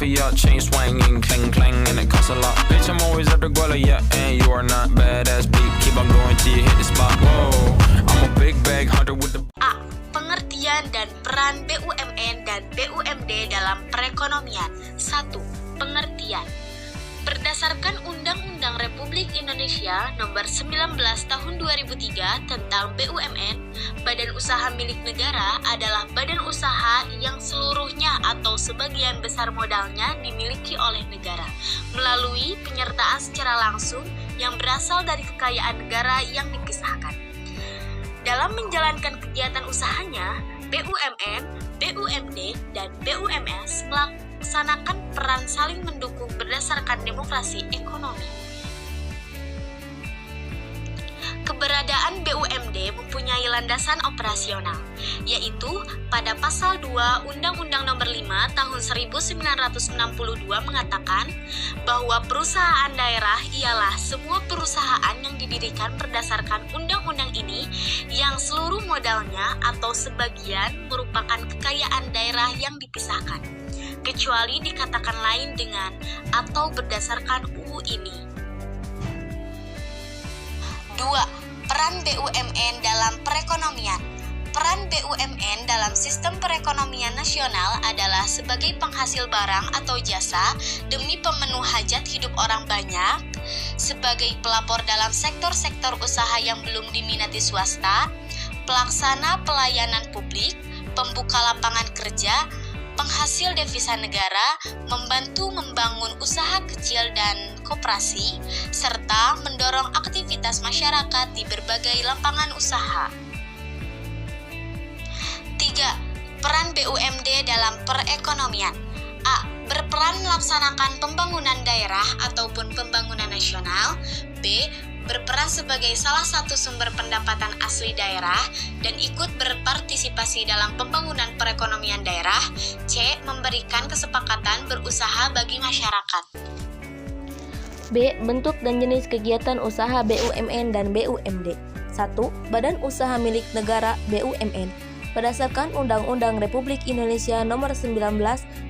for your chain swinging, clang clang, and it costs a lot. Bitch, I'm always at the guala, yeah, and you are not badass beat. Keep on going till you hit the spot. Whoa, I'm a big bag hunter with the. A. Pengertian dan peran BUMN dan BUMD dalam perekonomian. 1. Pengertian. Berdasarkan Undang-Undang Republik Indonesia Nomor 19 Tahun 2003 tentang BUMN, badan usaha milik negara adalah badan usaha yang seluruhnya atau sebagian besar modalnya dimiliki oleh negara melalui penyertaan secara langsung yang berasal dari kekayaan negara yang dipisahkan. Dalam menjalankan kegiatan usahanya, BUMN, BUMD, dan BUMS melaksanakan peran saling mendukung berdasarkan demokrasi ekonomi. Keberadaan BUMD mempunyai landasan operasional, yaitu pada Pasal 2 Undang-Undang Nomor 5 Tahun 1962 mengatakan bahwa perusahaan daerah ialah semua perusahaan yang didirikan berdasarkan undang-undang ini yang seluruh modalnya atau sebagian merupakan kekayaan daerah yang dipisahkan, kecuali dikatakan lain dengan atau berdasarkan UU ini. 2. Peran BUMN dalam perekonomian. Peran BUMN dalam sistem perekonomian nasional adalah sebagai penghasil barang atau jasa demi pemenuh hajat hidup orang banyak, sebagai pelapor dalam sektor-sektor usaha yang belum diminati swasta, pelaksana pelayanan publik, pembuka lapangan kerja, penghasil devisa negara, membantu membangun usaha kecil dan koperasi, serta mendorong aktivitas masyarakat di berbagai lapangan usaha. 3. Peran BUMD dalam perekonomian. A. Berperan melaksanakan pembangunan daerah ataupun pembangunan nasional. B. Berperan sebagai salah satu sumber pendapatan asli daerah dan ikut berpartisipasi dalam pembangunan perekonomian daerah. C. Memberikan kesepakatan berusaha bagi masyarakat. B. Bentuk dan jenis kegiatan usaha BUMN dan BUMD. 1. Badan usaha milik negara BUMN. Berdasarkan Undang-Undang Republik Indonesia Nomor 19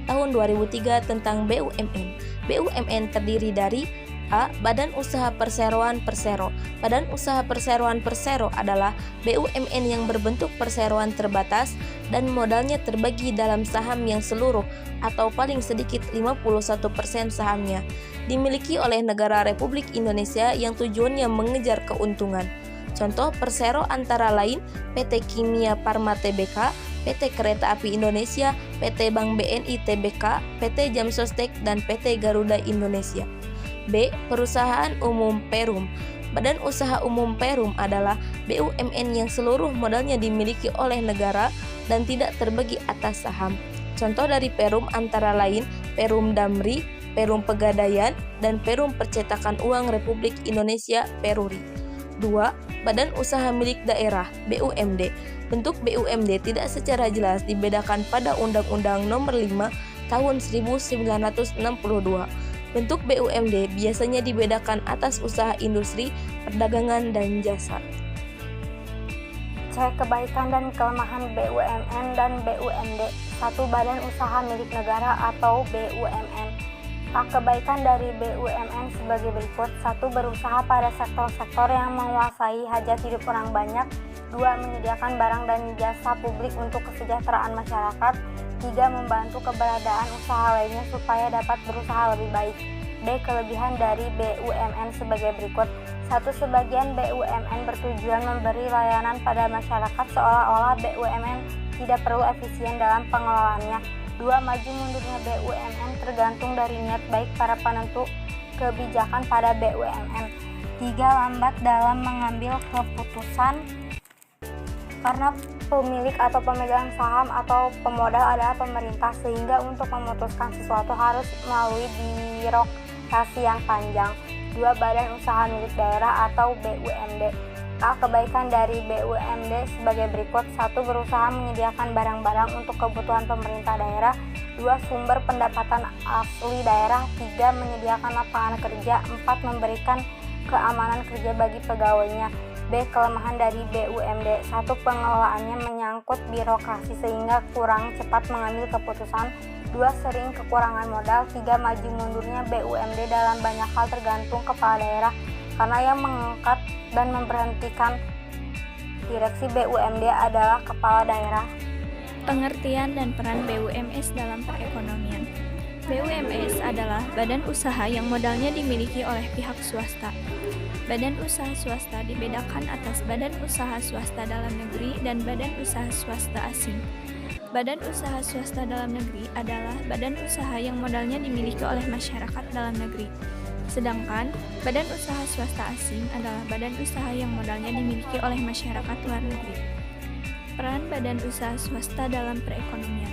Tahun 2003 tentang BUMN. BUMN terdiri dari A. Badan Usaha Perseroan Persero. Badan Usaha Perseroan Persero adalah BUMN yang berbentuk perseroan terbatas dan modalnya terbagi dalam saham yang seluruh atau paling sedikit 51% sahamnya dimiliki oleh negara Republik Indonesia yang tujuannya mengejar keuntungan. Contoh persero antara lain PT Kimia Farma Tbk, PT Kereta Api Indonesia, PT Bank BNI Tbk, PT Jam Sostek, dan PT Garuda Indonesia. B. Perusahaan Umum Perum. Badan Usaha Umum Perum adalah BUMN yang seluruh modalnya dimiliki oleh negara dan tidak terbagi atas saham. Contoh dari Perum antara lain Perum Damri, Perum Pegadaian, dan Perum Percetakan Uang Republik Indonesia Peruri. 2. Badan Usaha Milik Daerah BUMD. Bentuk BUMD tidak secara jelas dibedakan pada Undang-Undang Nomor 5 Tahun 1962. Bentuk BUMD biasanya dibedakan atas usaha industri, perdagangan, dan jasa. C. Kebaikan dan kelemahan BUMN dan BUMD. 1. Badan usaha milik negara atau BUMN. A. Kebaikan dari BUMN sebagai berikut. 1. Berusaha pada sektor-sektor yang menguasai hajat hidup orang banyak. 2. Menyediakan barang dan jasa publik untuk kesejahteraan masyarakat. 3. Membantu keberadaan usaha lainnya supaya dapat berusaha lebih baik. B. Kelebihan dari BUMN sebagai berikut. 1. Sebagian BUMN bertujuan memberi layanan pada masyarakat seolah-olah BUMN tidak perlu efisien dalam pengelolaannya. 2. Maju mundurnya BUMN tergantung dari niat baik para penentu kebijakan pada BUMN. 3. Lambat dalam mengambil keputusan karena pemilik atau pemegang saham atau pemodal adalah pemerintah, sehingga untuk memutuskan sesuatu harus melalui birokrasi yang panjang. 2. Badan Usaha Milik Daerah atau BUMD. A. Kebaikan dari BUMD sebagai berikut. 1. Berusaha menyediakan barang-barang untuk kebutuhan pemerintah daerah. 2. Sumber pendapatan asli daerah. 3. Menyediakan lapangan kerja. 4. Memberikan keamanan kerja bagi pegawainya. B. Kelemahan dari BUMD. 1. Pengelolaannya menyangkut birokrasi sehingga kurang cepat mengambil keputusan. 2. Sering kekurangan modal. 3. Maju mundurnya BUMD dalam banyak hal tergantung kepala daerah, karena yang mengangkat dan memberhentikan direksi BUMD adalah kepala daerah. Pengertian dan peran BUMS dalam perekonomian. BUMS adalah badan usaha yang modalnya dimiliki oleh pihak swasta. Badan usaha swasta dibedakan atas badan usaha swasta dalam negeri dan badan usaha swasta asing. Badan usaha swasta dalam negeri adalah badan usaha yang modalnya dimiliki oleh masyarakat dalam negeri. Sedangkan badan usaha swasta asing adalah badan usaha yang modalnya dimiliki oleh masyarakat luar negeri. Peran badan usaha swasta dalam perekonomian.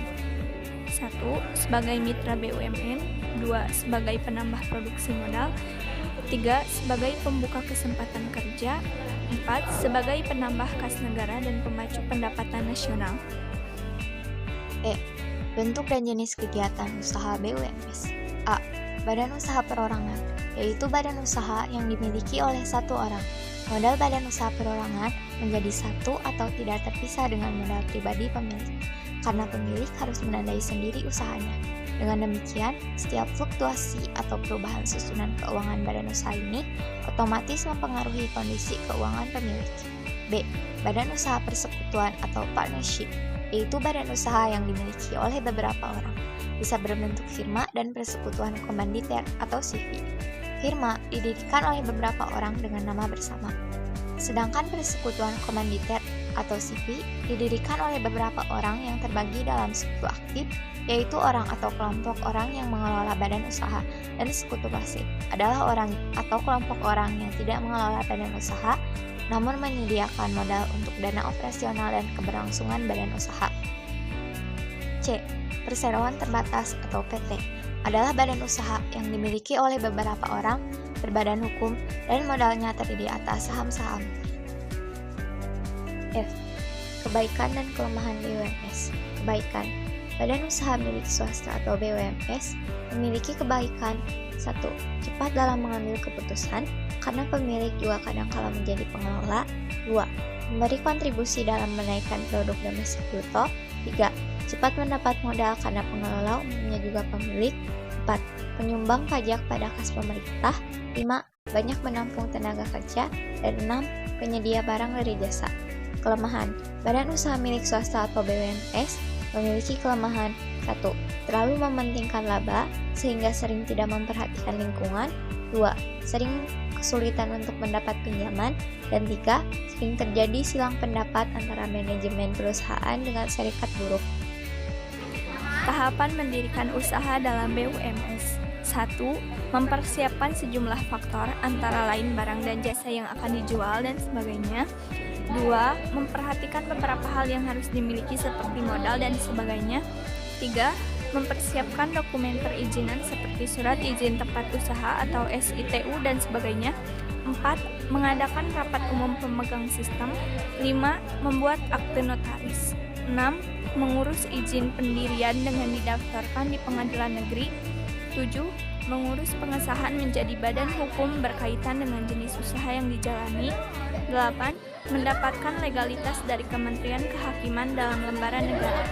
1. Sebagai mitra BUMN. 2. Sebagai penambah produksi modal. 3. Sebagai pembuka kesempatan kerja. 4. Sebagai penambah kas negara dan pemacu pendapatan nasional. E. Bentuk dan jenis kegiatan usaha BUMS. A. Badan usaha perorangan, yaitu badan usaha yang dimiliki oleh satu orang. Modal badan usaha perorangan menjadi satu atau tidak terpisah dengan modal pribadi pemilik, karena pemilik harus menandai sendiri usahanya. Dengan demikian, setiap fluktuasi atau perubahan susunan keuangan badan usaha ini otomatis mempengaruhi kondisi keuangan pemilik. B. Badan usaha persekutuan atau partnership, yaitu badan usaha yang dimiliki oleh beberapa orang, bisa berbentuk firma dan persekutuan komanditer atau CV. Firma didirikan oleh beberapa orang dengan nama bersama, sedangkan persekutuan komanditer atau CV didirikan oleh beberapa orang yang terbagi dalam sekutu aktif, yaitu orang atau kelompok orang yang mengelola badan usaha, dan sekutu pasif adalah orang atau kelompok orang yang tidak mengelola badan usaha, namun menyediakan modal untuk dana operasional dan keberlangsungan badan usaha. C. Perseroan terbatas atau PT adalah badan usaha yang dimiliki oleh beberapa orang berbadan hukum dan modalnya terdiri atas saham-saham. F. Kebaikan dan kelemahan BUMS. Kebaikan. Badan usaha milik swasta atau BUMS memiliki kebaikan. 1. Cepat dalam mengambil keputusan, karena pemilik juga kadang-kala menjadi pengelola. 2. Memberi kontribusi dalam menaikkan produk domestik bruto. 3. Cepat mendapat modal karena pengelola umumnya juga pemilik. 4. Penyumbang pajak pada kas pemerintah. 5. Banyak menampung tenaga kerja. Dan 6. Penyedia barang dari jasa. Kelemahan. Badan usaha milik swasta atau BUMS memiliki kelemahan. 1. Terlalu mementingkan laba sehingga sering tidak memperhatikan lingkungan. 2. Sering kesulitan untuk mendapat pinjaman. Dan 3. Sering terjadi silang pendapat antara manajemen perusahaan dengan serikat buruh. Tahapan mendirikan usaha dalam BUMS. 1. Mempersiapkan sejumlah faktor antara lain barang dan jasa yang akan dijual dan sebagainya. 2. Memperhatikan beberapa hal yang harus dimiliki seperti modal dan sebagainya. 3. Mempersiapkan dokumen perizinan seperti surat izin tempat usaha atau SITU dan sebagainya. 4. Mengadakan rapat umum pemegang sistem. 5. Membuat akte notaris. 6. Mengurus izin pendirian dengan didaftarkan di pengadilan negeri. 7. Mengurus pengesahan menjadi badan hukum berkaitan dengan jenis usaha yang dijalani. 8. Mendapatkan legalitas dari Kementerian Kehakiman dalam lembaran negara.